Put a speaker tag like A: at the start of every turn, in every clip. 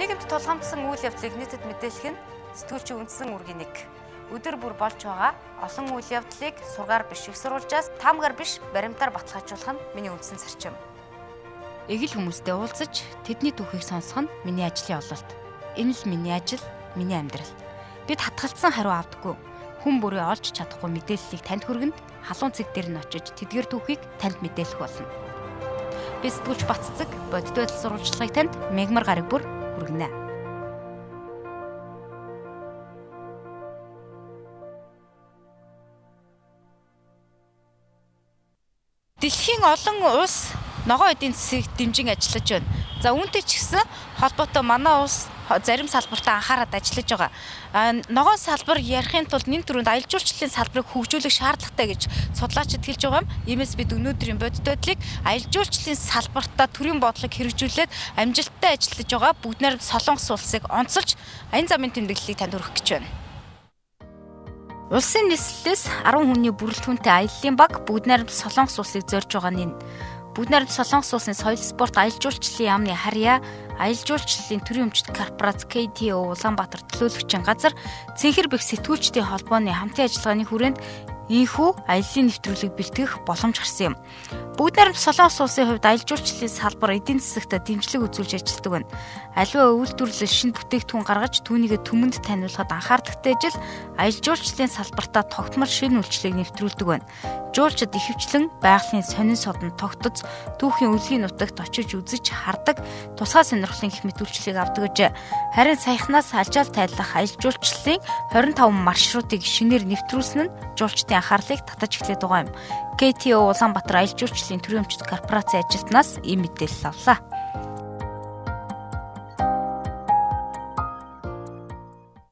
A: Нийгэмд тулгамдсан үйл явдлыг нийтэд мэдээлэх нь сэтгүүлчийн үндсэн үүргийн нэг. Өдөр бүр болж байгаа олон үйл явдлыг сургаар биш их сурвалжаас таамгаар биш баримтаар баталгаажуулах нь миний үндсэн зарчим. Эгэл хүмүүстэй уулзаж тэдний түүхийг сонсох нь миний ажлын ололт. Энэ л миний ажил, миний амьдрал. Бид хатгалцсан хариу авдаггүй. Хүн бүрээ олж чадахгүй мэдээллийг танд хүргэнд халуун цэг дээр нь очиж тэдгээр түүхийг танд мэдээлэх болно. Би сэтгүүлч Баццэг бодит байдал сурвалжлагыг танд мегмар гараг бүр хүргэнэ. Дэлхийн олон улс ногоон эдийн засгийг дэмжин ажиллаж байна. За үүнтэй ч гэсэн холбоотой манай улс зарим салбартаа анхаарал ажиллаж байгаа. Ногоон салбар ярихын тулд нэн төрөнд аялал жуулчлалын салбарыг хөгжүүлэх шаардлагатай гэж судлаачид хэлж байгаа юм. Иймээс бид өнөөдрийн бодит байдлыг аялал жуулчлалын салбартаа төрийн бодлого хэрэгжүүлээд амжилттай ажиллаж байгаа бүгд найрамд Солонгос улсыг онцолж аян замын тэмдэглэлийг танд хүргэх гэж байна. Улсын нийслэлээс 10 хүний бүрэлдэхүүнтэй аяллаа баг бүгд найрамд Солонгос улсыг зорж байгаа нь бүгд найрамд Солонгос улсын соёл спорт аялал жуулчлалын яамны харьяа аялал жуулчлалын төрийн өмчт корпорац KTO Улаанбаатар төлөөлөгчийн газар цэнхэр бэх сэтгүүлчдийн холбооны хамтын ажиллагааны хүрээнд ийхүү аяллаа нэвтрүүлэг бэлтгэх боломж гарсан юм. Бүгд найрамд Солонгос улсын хувьд аялал жуулчлалын салбар эдийн засагт дэмжлэг үзүүлж ажилладаг байна. Аливаа үйлдвэрлэл шинэ бүтээгдэхүүн гаргаж түүнийг түмэнд таниулахад анхаардагтай ажил аялал жуулчлалын салбартаа тогтмол шинэ үйлчлэгийг нэвтрүүлдэг байна. Жуулчид ихэвчлэн байгалийн сонин содонд тогтоц түүхийн өлгийн нутагт очиж үзэж хардаг тусгай сонирхлын их мэдүүлчлэгийг авдаг гэж. Харин саяхнаас алжаал тайлах аялал жуулчлалын 25 маршрутыг шинээр нэвтрүүлсэн нь жуулчдын анхаарлыг татаж эхлэх байгаа юм. KTO Улаанбаатар аялал жуулчлалын төрийн өмчт корпорацийн ажилтнаас ийм мэдээлэл авлаа.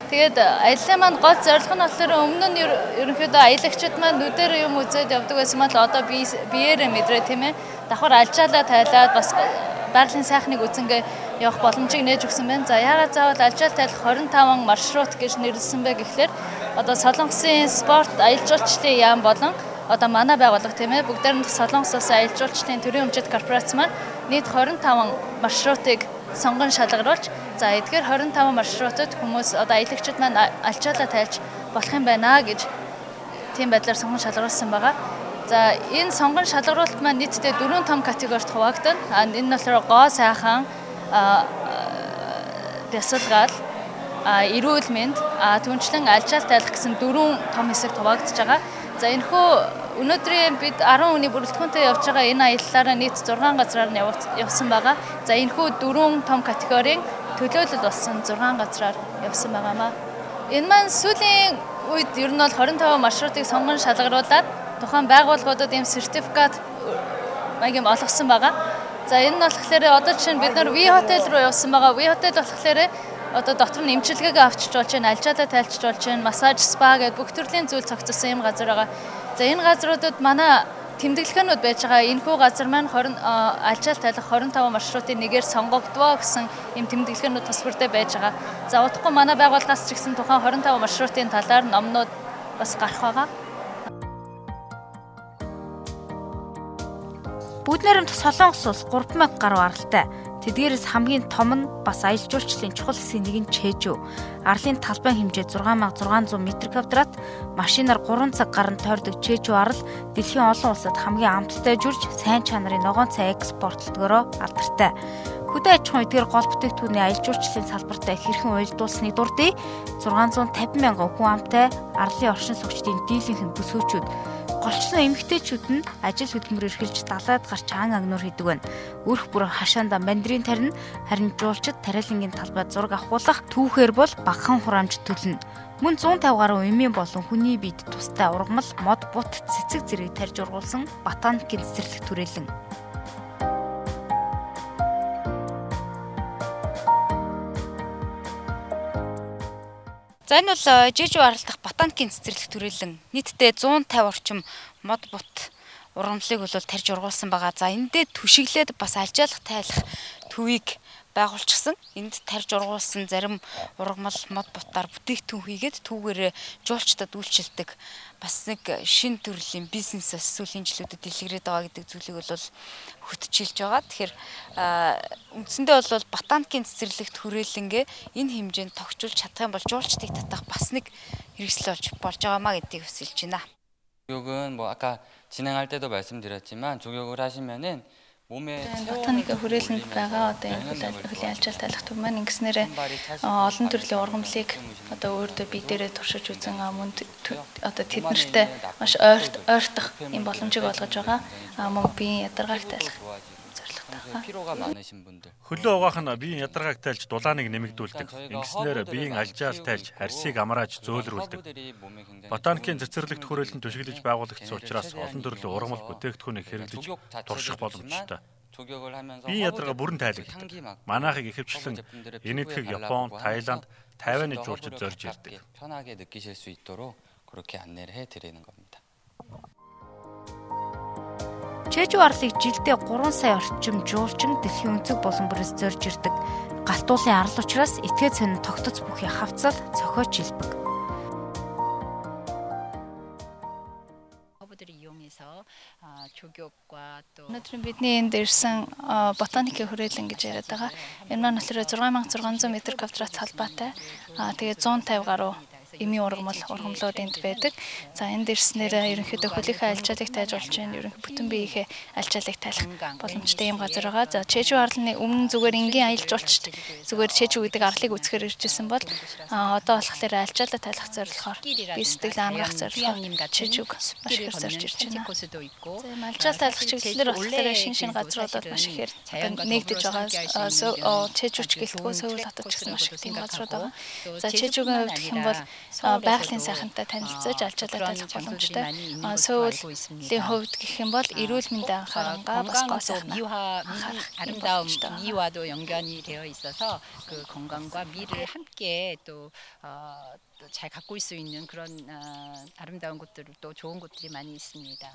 B: Тэгээд аяллаа маань гол зорилго нь болохоор өмнө нь ерөнхийдөө аялагчид маань нүдээр юм үзээд явдаг байсан мал одоо биеэрээ мэдрээ тийм ээ. Давхар алжаалаа тайлаад бас байгалийн сайхныг үзэнгээ явах боломжийг нээж өгсөн байна. За яагаад заавал алжаал тайлах 25 маршрут гэж нэрлсэн бэ гэхлээр одоо Солонгосын спорт аялал жуулчлалын яам болон одоо манай байгууллага тийм ээ бүгд найрамд Солонгос улсын аялал жуулчлалын төрийн өмчт корпорац маань нийт 25 маршрутыг сонгон шалгаруулж за эдгээр 25 маршрутад хүмүүс одоо аялагчид маань алчаалаа тайлж болох юм байна гэж тийм байдлаар сонгон шалгаруулсан байгаа. За энэ сонгон шалгаруулалт маань нийтдээ 4 том категорид хуваагдана. Энэ нь болохоор гоо сайхан, бясалгал, эрүүл мэнд, түнчлэн алчаал тайлах гэсэн 4 том хэсэгт хуваагдж байгаа. За энэхүү өнөөдрийн бид 10 хүний бүрэлдэхүүнтэй явж байгаа энэ аяллаараа нийт 6 газраар нь явсан байгаа. За энэхүү 4 том категорийн төлөөлөл болсон 6 газраар явсан байгаамаа. Энэ маань сүүлийн үед ер нь бол 25 маршрутыг сонгон шалгаруулад тухайн байгууллагуудад ийм сертификат маягийн олгосон байгаа. За энэ нь болохоор одоо жишээ нь бид нар V hotel руу явсан байгаа. V hotel болохоор одоо дотор нь эмчилгээгээ авчиж болж байна, алжаалаа тайлчж болж байна, массаж, спа гэдэг бүх төрлийн зүйл цогцолсон юм газар байгаа. За энэ газруудад манай тэмдэглэхэнүүд байж байгаа. Энэхүү газар маань алжаал тайлах 25 маршрутын нэгээр сонгогдвоо гэсэн ийм тэмдэглэхэнүүд тус бүрдээ байж байгаа. За удахгүй манай байгууллагаас ч гэсэн тухайн 25 маршрутын талаар номнууд бас гарах байгаа. Бүгд найрамд Солонгос улс 3000 гаруй аралтай. Тэдгээрээс хамгийн том нь бас аялал жуулчлалын чухал хэсгийн нэг нь Чэжүү. Арлын талбай хэмжээ 6600 м², машинаар 3 цаг гарan тойрдог Чэжүү арал дэлхийн олон улсад хамгийн амттай жүрж сайн чанарын ногоон цай экспортлдгороо алдартай. Хөдөө аж ахуйн эдгээр гол бүтээгдэхүүний аялал жуулчлалын салбартаа хэрхэн уялдуулсныг дурдъя. 650 мянган хүн амтай арлын оршин суугчдын дийлэнх нь бүсгүүчүүд. Голчлон эмэгтэйчүүд нь ажил хөдөлмөрөөр эхэлж далайд гарч ан агнуур хийдэг байна. Өрх бүр хашаанда мандрин тарина, харин жуулчид тариалангийн талбайд зураг авахуулах түүхээр бол багахан хураамж төлнө. Мөн 150 гаруй эмийн болон хүний биед тустай ургамал, мод, бут, цэцэг зэрэг тарьж ургуулсан ботаникийн цэцэрлэг түрээлэн. За энэ бол Чэжүү арал дахь ботаникийн цэцэрлэг түрээлэн нийтдээ 150 орчим мод бут ургамлыг бол тарьж ургуулсан байгаа. За эндээ түшиглээд бас алжаалах тайлах төвийг
A: байгуулчихсан. Энд тарж ургуулсан зарим ургамал мод бутаар бүтээгдэхүүн хийгээд түүгээрээ жуулчдад үйлчилдэг бас нэг шин төрлийн бизнесээс сүүлийн жилүүдэд дэлгэрээд байгаа гэдэг зүйлийг бол хөтжүүлж байгаа. Тэгэхээр үндсэндээ бол ботаникийн цэцэрлэгт хүрээлэнгээ энэ хэмжээнд тогтчулж чадах юм бол жуулчдыг татах бас нэг хэрэгсэл болж байгаамаа гэдгийг бас хэлж байна.
C: 조격은 뭐 아까 진행할 때도 말씀드렸지만 조격을 하시면은
B: ботаника хүрээлэнд байгаа одоо энэ хөлийн альчаалт тайлах төв маань ингэснээр олон төрлийн ургамлыг одоо өөртөө бие дээрээ туршиж үзэн мөн одоо тэднэртэй маш ойртох юм боломжийг олгож байгаа мөн биеийн ядаргааг тайлах
D: Хөлөө угаах нь биеийн ядаргааг тайлж дулааныг нэмэгдүүлдэг. Ингэснээр биеийн альжаал тайлж харьсыг амрааж зөөлрүүлдэг. Ботаникийн цэцэрлэгт хүрээлэн түшиглэж байгуулагдсан учраас олон төрлийн ургамал бүтээгдэхүүнийг хэрэглэж турших боломжтой. Биеийн ядаргаа бүрэн тайлагддаг. Манайхыг ихэвчлэн Энэтхэг, Япон, Таиланд, Тайваны жуулчид зорж ирдэг.
C: 편하게 느끼실 수 있도록 그렇게 안내를 해 드리는 겁니다.
A: Чэжүү арлыг жилдээ 3 сая орчим жуулчин дэлхийн өнцөг болон бүрээс зорж ирдэг. Галтуулын арал учраас этгээд сонин тогтоц бүхий хавцал цохиоч илбэг.
B: Өнөөдөр бидний энд ирсэн ботаникийн хүрээлэн гэж яриад байгаа. Энэ маань болохоор 6600 м2 талбайтай. Тэгээ 150 гаруй эмийн ургамлууд энд байдаг. За энд ирснээр ерөнхийдөө хөлийнхээ альчаалыг тайжуулж байна. Ерөнхий бүтэн биеийнхээ альчаалыг тайлах боломжтой юм газар байгаа. За Чэжүү арлын өмнө зүгээр энгийн аялал жуулчд зүгээр Чэжүү гэдэг арлыг үзэхээр иржсэн бол одоо болохоор альчаалаа тайлах зорилгоор бие сэтгэл ангаах зорилгоор Чэжүүг маш их зорж ирж байна. За альчаал тайлах чиглэлээр болохоор шин газруудад маш ихээр нэгдэж байгаа. Чэжүүч гэлтгөө Сөүл хотод ч гэсэн маш их тийм газрууд байгаа. За Чэжүүгийн хувьд гэх юм бол байгалийн сайхантай танилцаж альчаалаа тайлах боломжтой. Сөүлийн хувьд гэх юм бол эрүүл мэндийн анхааралгаа бас гоо сайхан
E: 아름다운 미와도 연관이 되어 있어서 그 건강과 미를 함께 또 잘 가꿀 수 있는 그런 아름다운 곳들 또 좋은 곳들이 많이 있습니다.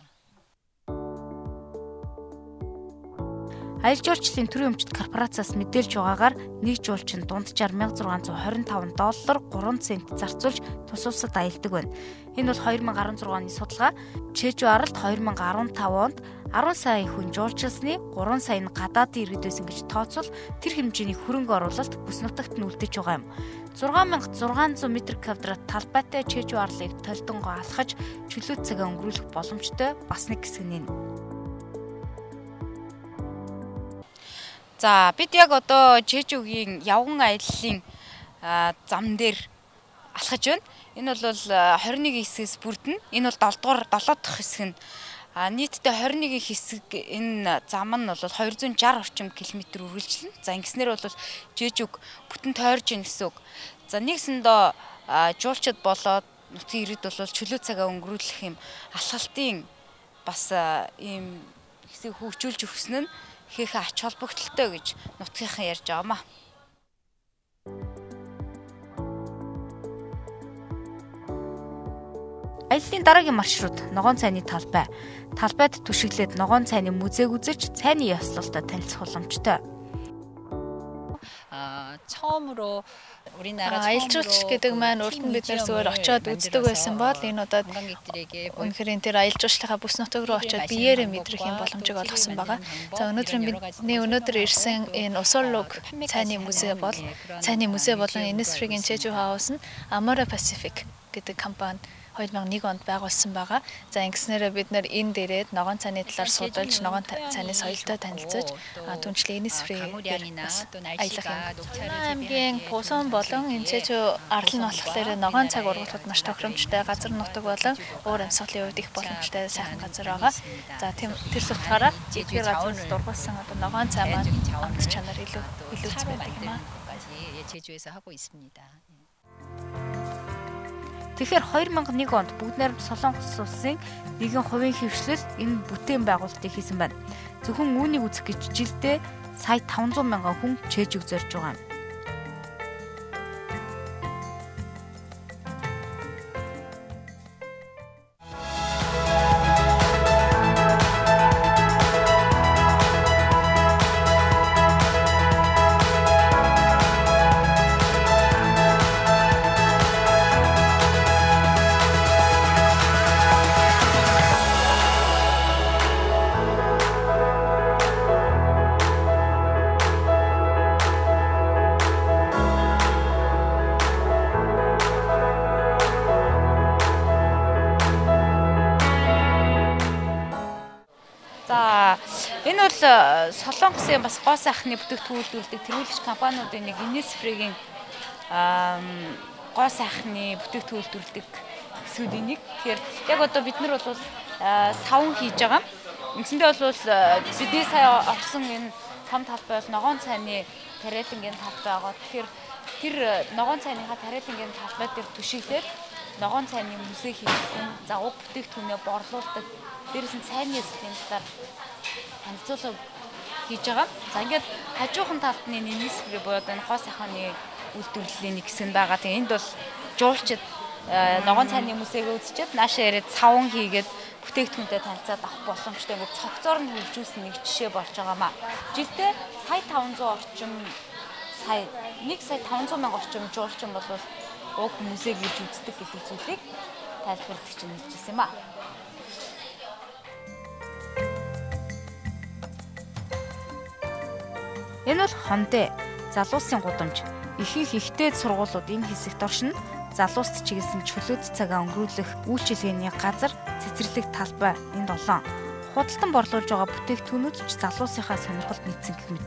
A: Аялал жуулчлалын төрийн өмчт корпорациас мэдээлж байгаагаар нэг жуулчин дунджаар $1625 3 цент зарцуулж тус улсад аялдаг байна. Энэ бол 2016 оны судалгаа. Чэжүү аралд 2015 онд 10 сая хүн жуулчилсны 3 сая нь гадаадын иргэдээс гэж тооцвол тэр хэмжээний хөрөнгө оруулалт бүс нутагт нь үлдэж байгаа юм. 6600 м2 талбайтай Чэжүү арлыг толдонгоо алхаж чөлөө цагаа өнгөрүүлэх боломжтой бас нэг хэсэг нь. За бид яг одоо Чэжүүгийн явган аяллаа зам дээр алхаж байна. Энэ бол 21 хэсгээс бүрдэнэ. Энэ бол 7 дахь хэсэг нь. Нийтдээ 21 хэсэг энэ зам нь бол 260 орчим километр үргэлжлэнэ. За ингэснээр бол Чэжүүг бүтэн тойрж ийн гэсэн үг. За нэгсэндээ жуулчид болоод нутгийн иргэд бол чөлөө цагаа өнгөрүүлэх юм алхалтын бас ийм хэсэг хөгжүүлж өгсөн нь хийх ач холбогдолтой гэж нутгийнхан ярьж байгаамаа. Аяллаа дараагийн маршрут ногоон цайны талбай. Талбайд түшиглээд ногоон цайны музейг үзэж цайны ёслолтой танилцах боломжтой.
E: 처음으로 우리나라
B: аялал жуулч гэдэг маань урд нь бид нар зүгээр очиод үздэг байсан бол энэ удаад үнэхээр энэ тэр аялал жуулчлалынхаа бүс нутаг руу очиод биеэрээ мэдрэх юм боломжийг олгосон байгаа. За өнөөдөр ирсэн энэ Усорлог цайны музей болон Innisfree-ийн Чэжүү хаус нь Amara Pacific гэдэг компани 2001 онд байгуулсан байгаа. За ингэснээр бид нар энэ дээрээ ногоон цайны талаар судалж, ногоон цайны соёлтой танилцаж, түнчлэн Innisfree-ээр бас аялах юм. Аймгийн Пусон болон энэ Чэжүү арал нь болохоор ногоон цайг ургуулахад маш тохиромжтой газар нутаг болон уур амьсгалын хувьд их боломжтой сайхан газар байгаа. За тэр сутгаараа тэр газар дургуулсан одоо ногоон цай маань амт чанар илүү байдаг юм аа.
E: 제주에서 하고 있습니다.
A: Тэгэхээр 2001 онд бүгд найрамд Солонгос улсын нэгэн хувийн хөвшлөл энэ бүтээн байгуулалтыг хийсэн байна. Зөвхөн үүнийг үзэх гэж жилдээ сая 500 мянган хүн Чэжүүг зорж байгаа юм. Энэ бол Солонгосын бас гоо сайхны бүтээгдэхүүн үйлдвэрлэдэг тэргүүлэгч компаниудын нэг Innisfree-ийн гоо сайхны бүтээгдэхүүн үйлдвэрлэдэг хэсгүүдийн нэг. Тэгэхээр яг одоо бид нар бол савн хийж байгаа. Үндсэндээ бол бидний сая орсон энэ том талбай бол ногоон цайны тариалангийн талбай байгаа. Тэгэхээр тэр ногоон цайныхаа тариалангийн талбай дээр түшиглээд ногоон цайны мөсөө хийсэн, за уг бүтээгдэхүүнээ борлуулдаг, дээрээс нь цайны эсэлтээр танилцуулга хийж байгаа. За ингээд хажуухан талд нь Innisfree буюу энэ гоо сайхны үйлдвэрлэлийн нэг хэсэг байгаа. Тэгээ энд бол жуулчид ногоон цайны мөсөөгөө үзчихэд наашаа ирээд савн хийгээд бүтээгдэхүүнтэй танилцаад авах боломжтой. Ингээд цогцоор нь хөгжүүлсэн нэг жишээ болж байгаамаа. Жилдээ сая 500 орчим 1 сая 500 мянга орчим жуулчин бол уг мөсөөг ирж үздэг гэдэг зүйлийг тайлбарладаг чинь хэлжсэн юм аа. Энэ бол хондэ, залуусын гудамж. Ихтэй сургуулиуд энэ хэсэгт оршин залууст чиглэсэн чөлөөт цагаа өнгөрүүлэх үйлчилгээний газар цэцэрлэг талбай энд олон. Худалдан борлуулж байгаа бүтээгдэхүүнүүд ч залуусынхаа сонирхолд нийцсэн гэх мэт.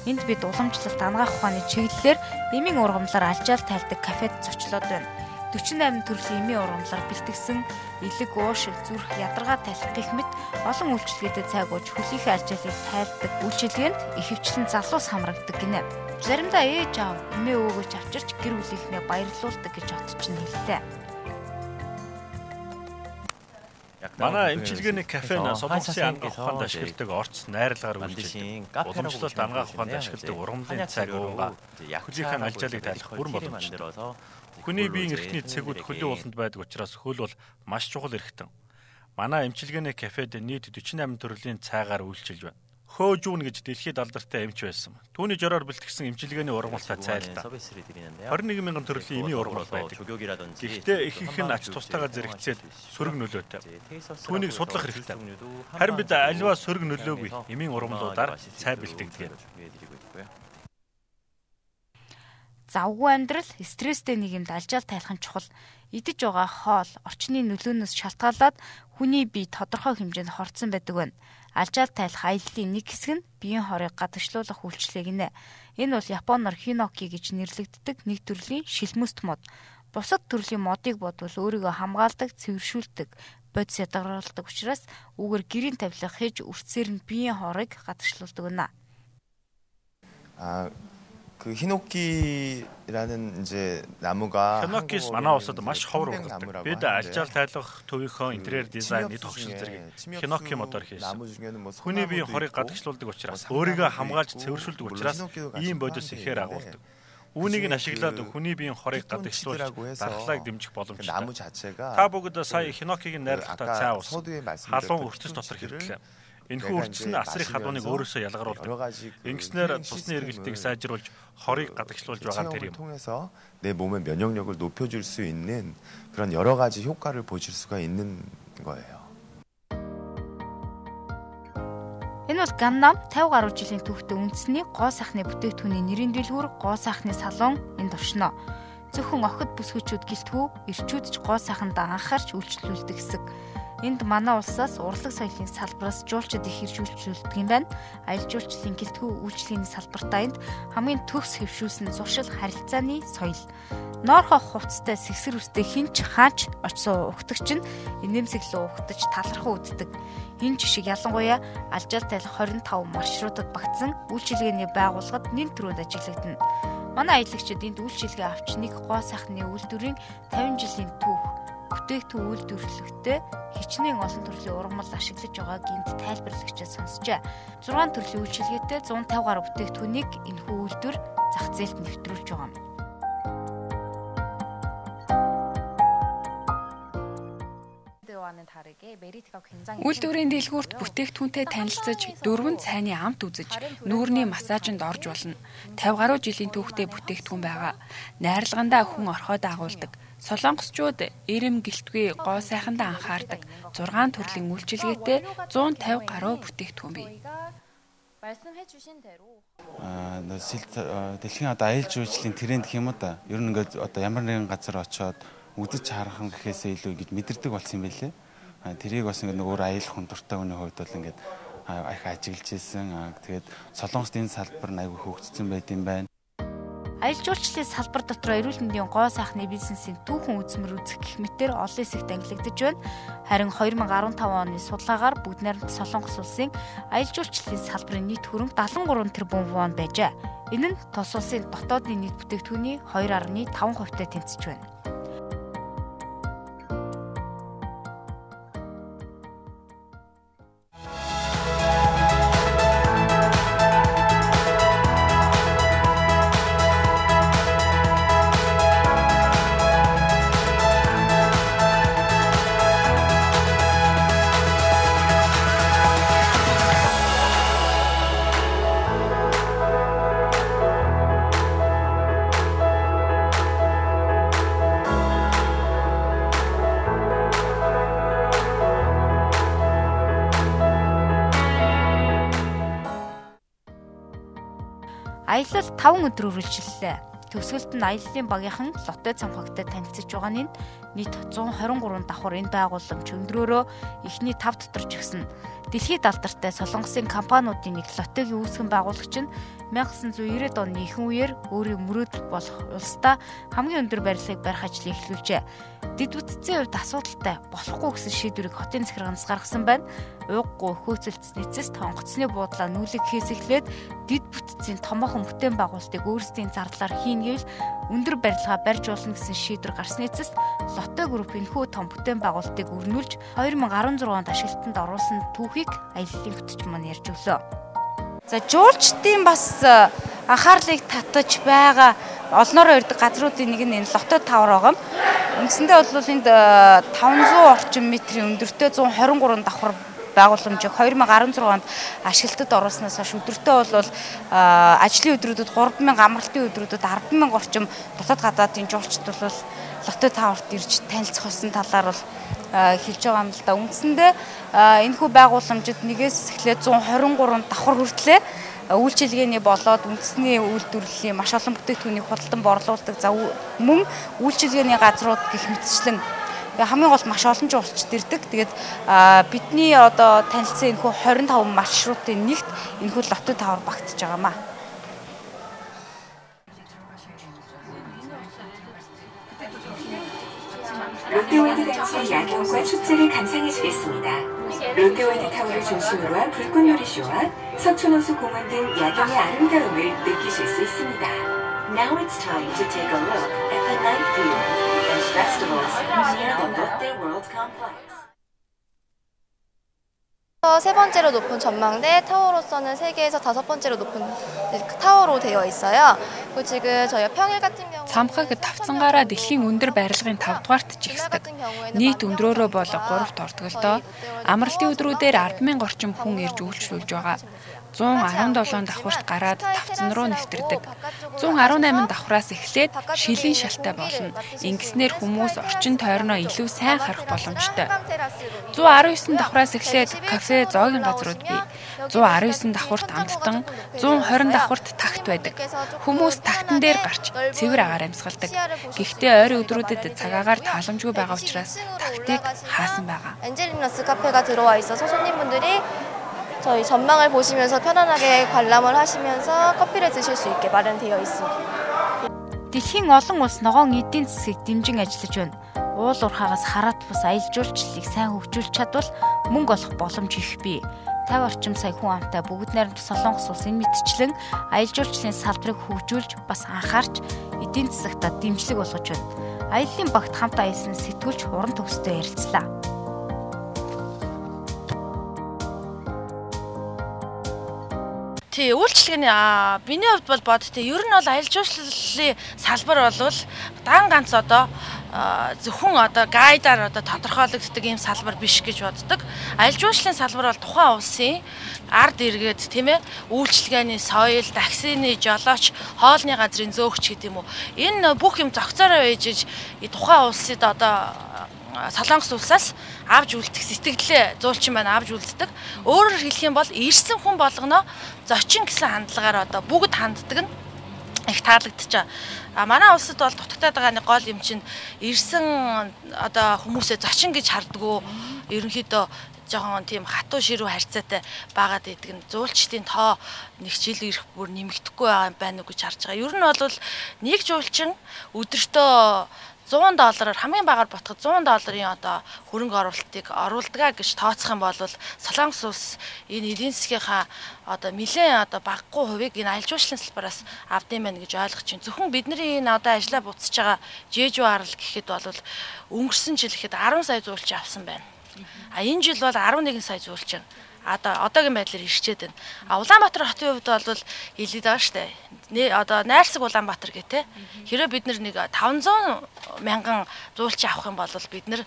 A: Энд бид уламжлалт, анагаах ухааны чиглэлээр эмийн ургамлаар алжаал тайлдаг кафед зочлоод байна. 48 төрлийн эмийн ургамлаар бэлтгэсэн элэг, уушиг, зүрх, ядаргаа тайлах гэх мэт олон үйлчилгээтэй цайгууж хөлийнхээ алжаалыг тайлдаг үйлчилгээнд ихэвчлэн залуус хамрагддаг гинэ. Заримдаа ээж аав эмээ өвгөж авчирч гэр бүлийнхнээ баярлуулдаг гэж отч нь хэллээ.
D: Манай эмчилгээний кафе нь Солонгосын анагаах ухаанд ашигладаг орц найрлагаар үйлчилдэг. Уламжлалт анагаах ухаанд ашигладаг ургамлын цайг уунга хөлийнхээ алжаалыг тайлах бүрэн боломжтой. Хүний биеийн эрхний цэгүүд хөлийн ууланд байдаг учраас хөл бол маш чухал эрхтэн. Манай эмчилгээний кафед нийт 48 төрлийн цайгаар үйлчилж байна. Хөөжүүн гэж дэлхийд алдартай эмч байсан. Түүний жороор бэлтгэсэн эмчилгээний ургамалтай цайлдаа 21,000 төрлийн эмийн ургамал байдаг. Гэхдээ ихэнх нь ач тустайгаар зэрэгцээд сөрөг нөлөөтэй. Түүнийг судлах хэрэгтэй. Харин бид аливаа сөрөг нөлөөгүй эмийн ургамлуудаар цай бэлтгэдэг.
A: Завгүй амьдрал, стресстэй нийгэмд алжаал тайлах нь чухал. Идэж байгаа хоол, орчны нөлөөнөөс шалтгаалаад хүний бие тодорхой хэмжээнд хорцсон байдаг байна. Алжаал тайлах аяллаа нэг хэсэг нь биеийн хорыг гадагшлуулах үйлчлэг гинэ. Энэ бол Японоор хиноки гэж нэрлэгддэг нэг төрлийн шилмөст мод. Бусад төрлийн модыг бодвол өөрийгөө хамгаалдаг, цэвэршүүлдэг, бодис ядгаруулдаг учраас үүгээр гэрийн тавилга хийж үрцээр нь биеийн хорыг гадагшлуулдаг байна.
F: 그 히노키라는 이제 나무가
D: 히노키с манай улсад маш ховор ургадаг. Бид алжаал тайлах төвийнхөө интерьер дизайны тогшин зэрэг хиноки модоор хийсэн. Хүний биеийн хорыг гадагшлуулдаг учраас өөрийгөө хамгаалж цэвэршүүлдэг учраас ийм бодис ихээр агуулдаг. Үүнийг нь ашиглаад хүний биеийн хорыг гадагшлуулж дархлааг дэмжих боломжтой. Та бүгд сая хинокиг найрлахтаа цай уусан. Халуун өртөс дотор хэрэглээ. Энэхүү үрдс нь асрын халууныг өөрөөсөө ялгаруулдаг. Ингэснээр цусны эргэлтийг сайжруулж хорыг гадагшлуулж байгаа нь тэр юм.
F: 통해서 내 몸의 면역력을 높여줄 수 있는 그런 여러 가지 효과를 보실 수가 있는 거예요.
A: Энэ бол Ганнам 50 гаруй жилийн түүхтэй үндэсний гоо сайхны бүтээгдэхүүний нэрийн дэлгүүр гоо сайхны салон энд оршино. Зөвхөн охид бүсгүйчүүд гэлтгүү эрчүүд ч гоо сайхандаа анхаарч үйлчлүүлдэг хэсэг. Энд манай улсаас урлаг соёлын салбараас жуулчид их ирж үйлчлүүлдэг юм байна. Аялал жуулчлалын гэлтгүү үйлчлэгийн салбартаа энд хамгийн төгс хэвшүүлсэн зуршил харилцааны соёл. Ноорхоо хувцастай сэгсэр үстэй хинч хаач очсон угтагч нь инээмсэглэн угтаж талархан үздэг. Энэ жишг ялангуяа алжаал тайлах 25 маршрутад багтсан үйлчилгээний байгууллагад нэн төрөнд ажиглагдана. Манай аялагчид энд үйлчилгээ авч нэг гоо сайхны үйлдвэрийн 50 жилийн түүх бүтээгдэхүүн үйлдвэрлэлтэй хичнээн олон төрлийн ургамал ашиглаж байгааг энд тайлбарлагчид сонссожээ. 6 төрлийн үйлчилгээтэй 150 гаруй бүтээгдэхүүнийг энэхүү үйлдвэр зах зээлд нэвтрүүлж байгаа юм.
G: Үйлдвэрийн дэлгүүрт бүтээгдэхүүнтэй танилцаж, дөрвөн цайны амт үзэж, нүүрний массажинд орж болно. 50 гаруй жилийн түүхтэй бүтээгдэхүүн байгаа. Найрлагандаа хүн орхоод агуулдаг. Солонгосчууд эрэм гэлтгүй гоо сайхандаа анхаардаг. 6 төрлийн үйлчилгээтэй 150 гаруй бүтээгдэхүүн бий.
H: Дэлхийн одоо аялал жуулчлалын тренд гэх юм уу да. Ер нь ингээд одоо ямар нэгэн газар очоод үдэж харах гэхээсээ илүү ингэж мэдэрдэг болсон юм байлээ. Тэрийг бас ингээд өөр аялах хүн дуртай хүний хувьд бол ингээд их ажиглаж ирсэн. Тэгээд Солонгост энэ салбар нь айгүй хөгжсөн байт юм байна.
A: Аялал жуулчлалын салбар дотор эрүүл мэндийн гоо сайхны бизнесийн түүхэн үзмэр үзэх гэх мэтээр олон хэсэгт ангилагдж байна. Харин 2015 оны судалгаагаар бүгд найрамд Солонгос улсын аялал жуулчлалын салбарын нийт хөрөнгө 73 тэрбум вон байжээ. Энэ нь тус улсын дотоодын нийт бүтээгдэхүүний 2.5%-тай тэнцэж байна. Аялал 5 өдөр үргэлжлэлээ. Төгсгөлд нь аяллаа багийнхан лоттой цамхагтай танилцж байгаа нь нийт 123 давхар энэ байгууламж өндрөөрөө эхний 5 дотор ч гэсэн дэлхийд алдартай Солонгосын компаниудын нэг лотогийн үүсгэн байгуулагч нь 1990-ад оны ихэнх үеэр өөрийн мөрөөдөл болох улсдаа хамгийн өндөр барилгыг барих ажлыг эхлүүлжээ. Дэд бүтцийн хувьд асуудалтай болохгүй гэсэн шийдвэрийг хотын захиргаанаас гаргасан байна. Уггүй хөөцөлдсөн эцэст хонгоцны буудлаа нүүлэг хийсэглээд дэд бүтцийн томоохон бүтээн байгуулалтыг өөрсдийн зардлаар хийнэ гэвэл өндөр барилгаа барьж болно гэсэн шийдвэр гарсны эцэст Лотто групп энэхүү том бүтээн байгуулалтыг өрнүүлж 2016 онд ашиглалтанд оруулсан түүхийг аяллаа хөтөч маань ярьж өглөө. За жуулчдын бас анхаарлыг татаж байгаа олноороо ирдэг газруудын нэг нь энэ Лотто тавар байгаа. Үндсэндээ бол энд 500 орчим метрийн өндөртэй 123 давхар байгууламжийг 2016 онд ашиглалтад оруулснаас хойш өдөртөө бол ажлын өдрүүдэд 3000 амралтын өдрүүдэд 100000 орчим дотоод гадаадын жуулчд бол Лотто таварт ирж танилцах болсон талаар бол хэлж байгаа юм л да. Үндсэндээ энэхүү байгууламжид нэгээс эхлээд 123 давхар хүртлээ үйлчилгээний болоод үндэсний үйлдвэрлэлийн маш олон бүтээгдэхүүнийг худалдан борлуулдаг. За мөн үйлчилгээний газрууд гэх мэтчлэн хамгийн гол маш олон жуулчд ирдэг. Тэгээд бидний одоо танилцсан энэхүү 25 маршрутын нэгт энэхүү Лотто тавар багтж байгаамаа.
I: 롯데월드 단지의 야경과 축제를 감상해주겠습니다. 롯데월드 타워를 중심으로 한 불꽃놀이쇼와 석촌호수 공원 등 야경의 아름다움을 느끼실 수 있습니다. Now it's time to take a look at the night view and festivals near the Lotte World Complex.
J: 세 번째로 높은 전망대 타워로서는 세계에서 5번째로 높은 타워로 되어 있어요. 그리고 지금 저희 평일 같은 경우
G: цамхаг тавцангаараа дэлхийн өндөр барилгын 5 дугаарт жигсдэг. Нийт өндрөөрөө бол 3-т ордголдоо амралтын өдрүүдээр 100000 орчим хүн ирж үйлчлүүлж байгаа. 117 давхарт гараад тавцан руу нэвтэрдэг. 118 давхраас эхлээд шилийн шалтай болно. Ингэснээр хүмүүс орчин тойрноо илүү сайн харах боломжтой. 119 давхраас эхлээд кафе, зоогийн газрууд бий. 119 давхарт амттан, 120 давхарт тагт байдаг. Хүмүүс тагтан дээр гарч цэвэр агаар амьсгалдаг. Гэхдээ ойрын өдрүүдэд цагаагаар тааламжгүй байгаа учраас тагтыг хаасан байгаа.
J: 엔젤리너스 카페가 들어와 있어서 손님분들이 저희 전망을 보시면서 편안하게 관람을 하시면서 커피를 드실 수 있게 마련되어 있습니다.
A: Дэлхийн олон улс ногоон эдийн засгийг дэмжин ажиллаж байна. Уул уурхаагаас хараат бус аялал жуулчлалыг сайн хөгжүүлж чадвал мөнгө олох боломж их бий. 50 орчим сая хүн амтай бүгд найрамд Солонгос улс энэ мэтчлэн аялал жуулчлалын салбарыг хөгжүүлж бас анхаарч эдийн засагтаа дэмжлэг болгож байна. Аяллаа багт хамт аялсан сэтгүүлч уран төгсдөө ярилцлаа.
K: Тий, үйлчлэгээний миний хувьд бол бодтой. Ер нь бол аялал жуулчлалын салбар бол дан ганц одоо зөвхөн одоо гайдаар одоо тодорхойлогддог ийм салбар биш гэж боддог. Аялал жуулчлалын салбар бол тухайн улсын ард иргэд тийм ээ үйлчлэгээний соёл, таксины жолооч, хоолны газрын зөөгч гэдэг юм уу. Энэ бүх юм зохицоороо ээжж тухайн улсад одоо Солонгос улсаас авж үлдэх сэтгэлээ зуулчин байна авж үлддэг. Өөрөөр хэлэх юм бол ирсэн хүн болгоно зочин гэсэн хандлагаар одоо бүгд ханддаг нь их таалагдчих. Манай улсад бол дутагтаад байгаа нэг гол юм чинь ирсэн одоо хүмүүсээ зочин гэж хардггүй. Ерөнхийдөө жоохон тийм хатуу ширүү харьцаатай байгаад идэг нь зуулчдын тоо нэг жил ирэх бүр нэмэгдэхгүй байна уу гэж харж байгаа. Ер нь бол нэг жуулчин өдөртөө $100 хамгийн багаар ботход $100 одоо хөрөнгө оруулалтыг оруулдаг гэж тооцох юм бол Солонгос улс энэ эдийн засгийнхаа одоо нэлээд одоо багагүй хувийг энэ аялал жуулчлалын салбараас авдсан байна гэж ойлгож байна. Зөвхөн бидний энэ одоо ажиллаа буцаж байгаа жээжүү арал гэхэд бол өнгөрсөн жил гэхэд 10 сая зуулчин авсан байна. Энэ жил бол 11 сая зуулчин одоогийн байдлаар ирчээд байна. Улаанбаатар хотын хувьд бол хэлээд байгаа шүү дээ. Одоо найрсаг Улаанбаатар гэх те. Хэрэв бид нэг 500 мянган зуулчин авах юм бол бид нар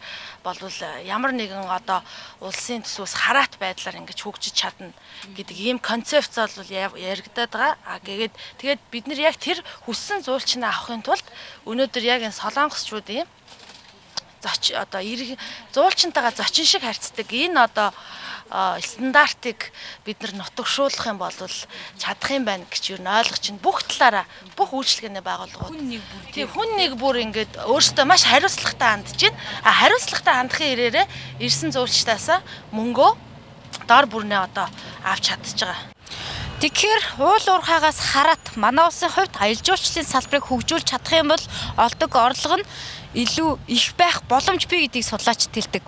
K: ямар нэгэн одоо улсын төсвөөс хараат байдлаар ингэж хөгжиж чадна гэдэг ийм концепц бол яригадаад байгаа. Тэгээд бид нар яг тэр хүссэн зуулчнаа авахын тулд өнөөдөр яг энэ солонгосчуудын одоо зуулчнтайгаа зочин шиг харьцдаг энэ одоо стандартыг бид нар нутагшуулах юм бол чадах юм байна гэж юу ойлгож чинь бүх талаараа бүх үйлчлэгээний байгууллагууд хүн нэг бүр ингээд өөрсдөө маш хариуцлагатай хандж байна. Хариуцлагатай хандахын ирээрээ ирсэн зуулчтаасаа мөнгөө дор бүрнээ одоо авч чадчихж байгаа. Тэгэхээр уул уурхаагаас хараат манай улсын хувьд аялал жуулчлалын салбарыг хөгжүүлж чадах юм бол олдог орлого нь илүү их байх боломж бий гэдгийг судлаачид хэлдэг.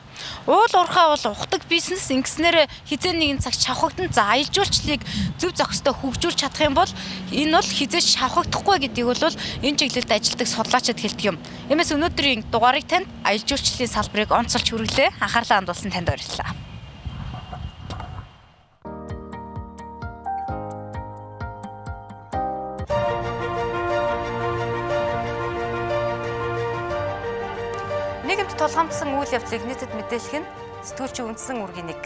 K: Уул уурхай бол ухдаг бизнес ингэснээр хизээ нэгэн цаг шавхагдан за аялал жуулчлалыг зөв зохистой хөгжүүлж чадах юм бол энэ бол хизээж шавхагдахгүй гэдгийг бол энэ чиглэлд ажилладаг судлаачид хэлдэг юм. Иймээс өнөөдрийн дугаарыг танд аялал жуулчлалын салбарыг онцолж хүргэлээ. Анхаарлаа хандуулсан танд баярлалаа. Нийгэмд тулгамдсан үйл явдлыг нийтэд мэдээлэх нь сэтгүүлчийн үндсэн үүргийн нэг.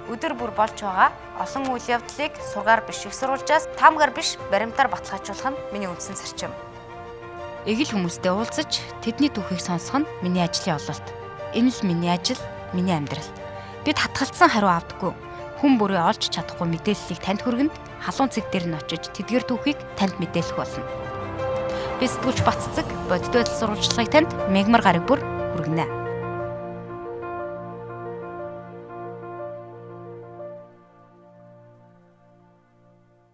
K: Өдөр бүр болж байгаа олон үйл явдлыг сургаар биш их сурвалжаас таамгаар биш баримтаар баталгаажуулах нь миний үндсэн зарчим. Эгэл хүмүүстэй уулзаж тэдний түүхийг сонсох нь миний ажлын ололт. Энэ л миний ажил, миний амьдрал. Бид хатгалцсан хариу авдаггүй. Хүн бүрээ олж чадахгүй мэдээллийг танд хүргэнд халуун цэг дээр нь очиж тэдгээр түүхийг танд мэдээлэх болно. Би сэтгүүлч Баццэг бодит байдал сурвалжлагыг танд мегмар гараг бүр хүргэнэ.